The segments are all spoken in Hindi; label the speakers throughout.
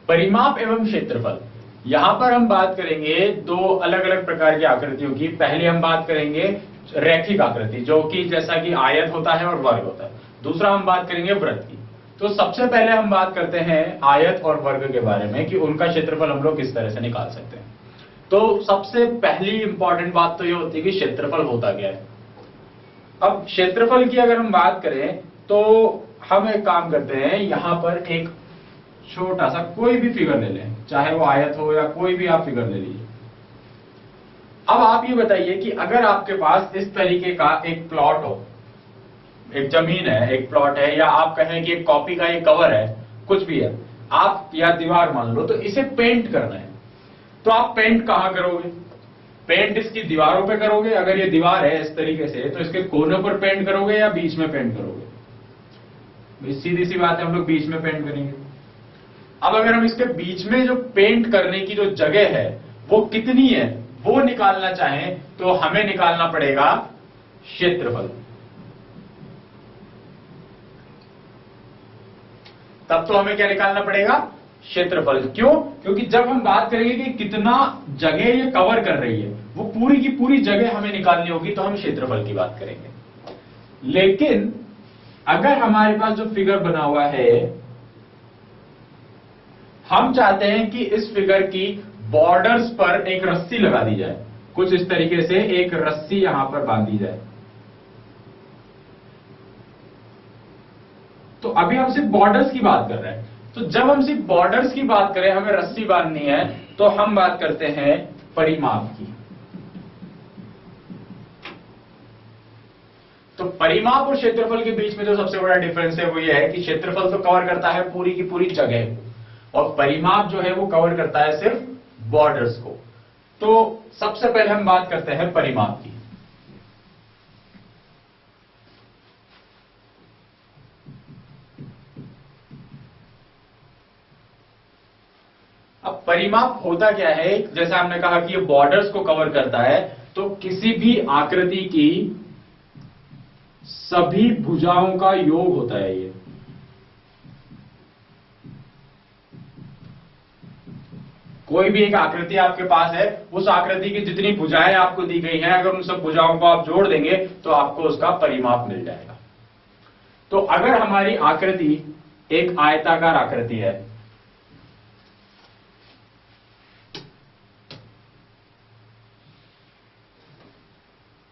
Speaker 1: परिमाप एवं क्षेत्रफल। यहां पर हम बात करेंगे दो अलग अलग प्रकार की आकृतियों की। पहले हम बात करेंगे रैखिक आकृति, जो कि जैसा कि आयत होता है और वर्ग होता है। दूसरा हम बात करेंगे वृत्त की। तो सबसे पहले हम बात करते हैं आयत और वर्ग के बारे में कि उनका क्षेत्रफल हम लोग किस तरह से निकाल सकते हैं। तो सबसे पहली इंपॉर्टेंट बात तो ये होती है कि क्षेत्रफल होता क्या है। अब क्षेत्रफल की अगर हम बात करें तो हम एक काम करते हैं, यहां पर एक छोटा सा कोई भी फिगर ले लें, चाहे वो आयत हो या कोई भी आप फिगर ले लीजिए। अब आप ये बताइए कि अगर आपके पास इस तरीके का एक प्लॉट हो, एक जमीन है, एक प्लॉट है, या आप कहें कि एक कॉपी का एक कवर है, कुछ भी है, आप या दीवार मान लो, तो इसे पेंट करना है। तो आप पेंट कहां करोगे? पेंट इसकी दीवारों पे करोगे। अगर ये दीवार है इस तरीके से, तो इसके कोनों पर पेंट करोगे या बीच में पेंट करोगे? सीधी सी बात है, हम लोग बीच में पेंट करेंगे। अब अगर हम इसके बीच में जो पेंट करने की जो जगह है वो कितनी है, वो निकालना चाहें तो हमें निकालना पड़ेगा क्षेत्रफल। तब तो हमें क्या निकालना पड़ेगा? क्षेत्रफल। क्यों? क्योंकि जब हम बात करेंगे कि कितना जगह ये कवर कर रही है, वो पूरी की पूरी जगह हमें निकालनी होगी, तो हम क्षेत्रफल की बात करेंगे। लेकिन अगर हमारे पास जो फिगर बना हुआ है, हम चाहते हैं कि इस फिगर की बॉर्डर्स पर एक रस्सी लगा दी जाए, कुछ इस तरीके से एक रस्सी यहां पर बांधी जाए। तो अभी हम सिर्फ बॉर्डर्स की बात कर रहे हैं। तो जब हम सिर्फ बॉर्डर्स की बात करें, हमें रस्सी बांधनी है, तो हम बात करते हैं परिमाप की। तो परिमाप और क्षेत्रफल के बीच में जो सबसे बड़ा डिफरेंस है वो ये है कि क्षेत्रफल तो कवर करता है पूरी की पूरी जगह, और परिमाप जो है वो कवर करता है सिर्फ बॉर्डर्स को। तो सबसे पहले हम बात करते हैं परिमाप की। अब परिमाप होता क्या है? जैसा हमने कहा कि ये बॉर्डर्स को कवर करता है, तो किसी भी आकृति की सभी भुजाओं का योग होता है ये। कोई भी एक आकृति आपके पास है, उस आकृति की जितनी भुजाएं आपको दी गई हैं, अगर उन सब भुजाओं को आप जोड़ देंगे तो आपको उसका परिमाप मिल जाएगा। तो अगर हमारी आकृति एक आयताकार आकृति है,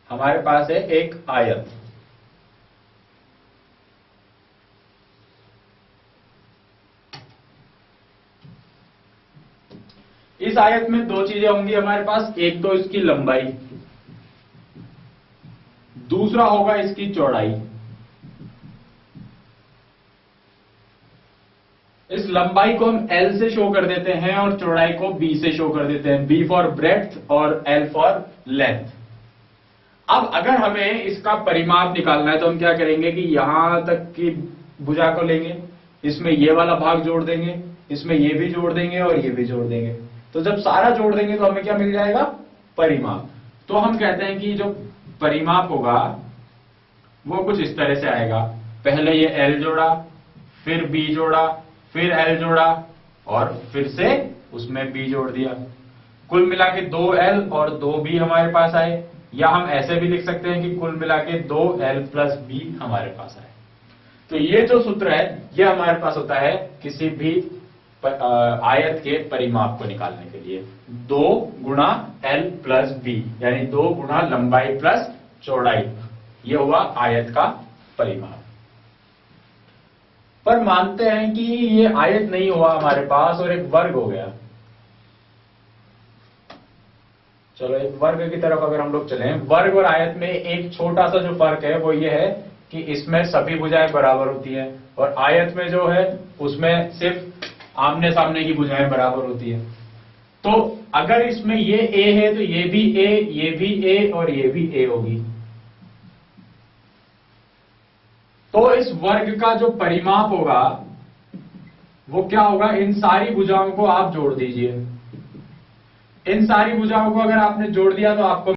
Speaker 1: हमारे पास है एक आयत, इस आयत में दो चीजें होंगी हमारे पास। एक तो इसकी लंबाई, दूसरा होगा इसकी चौड़ाई। इस लंबाई को हम L से शो कर देते हैं और चौड़ाई को B से शो कर देते हैं, B फॉर ब्रेड्थ और L फॉर लेंथ। अब अगर हमें इसका परिमाप निकालना है तो हम क्या करेंगे कि यहां तक की भुजा को लेंगे, इसमें ये वाला भाग जोड़ देंगे, इसमें ये भी जोड़ देंगे और ये भी जोड़ देंगे। तो जब सारा जोड़ देंगे तो हमें क्या मिल जाएगा? परिमाप। तो हम कहते हैं कि जो परिमाप होगा वो कुछ इस तरह से आएगा। पहले ये L जोड़ा, फिर B जोड़ा, फिर L जोड़ा, और फिर से उसमें B जोड़ दिया। कुल मिला के 2L और 2B हमारे पास आए, या हम ऐसे भी लिख सकते हैं कि कुल मिला के 2L प्लस B हमारे पास आए। तो ये जो सूत्र है ये हमारे पास होता है किसी भी आयत के परिमाप को निकालने के लिए, 2 गुणा L प्लस B, यानी 2 गुणा लंबाई प्लस चौड़ाई, ये हुआ आयत का परिमाप। पर मानते हैं कि ये आयत नहीं हुआ हमारे पास और एक वर्ग हो गया। चलो एक वर्ग की तरफ अगर हम लोग चलें, वर्ग और आयत में एक छोटा सा जो फर्क है वो ये है कि इसमें सभी भुजाएं बराबर होती हैं, और आयत में जो है उसमें सिर्फ आमने सामने की भुजाएं बराबर होती है। तो अगर इसमें ये A है तो ये भी A, ये भी A और ये भी A होगी। तो इस वर्ग का जो परिमाप होगा वो क्या होगा? इन सारी भुजाओं को आप जोड़ दीजिए। इन सारी भुजाओं को अगर आपने जोड़ दिया तो आपको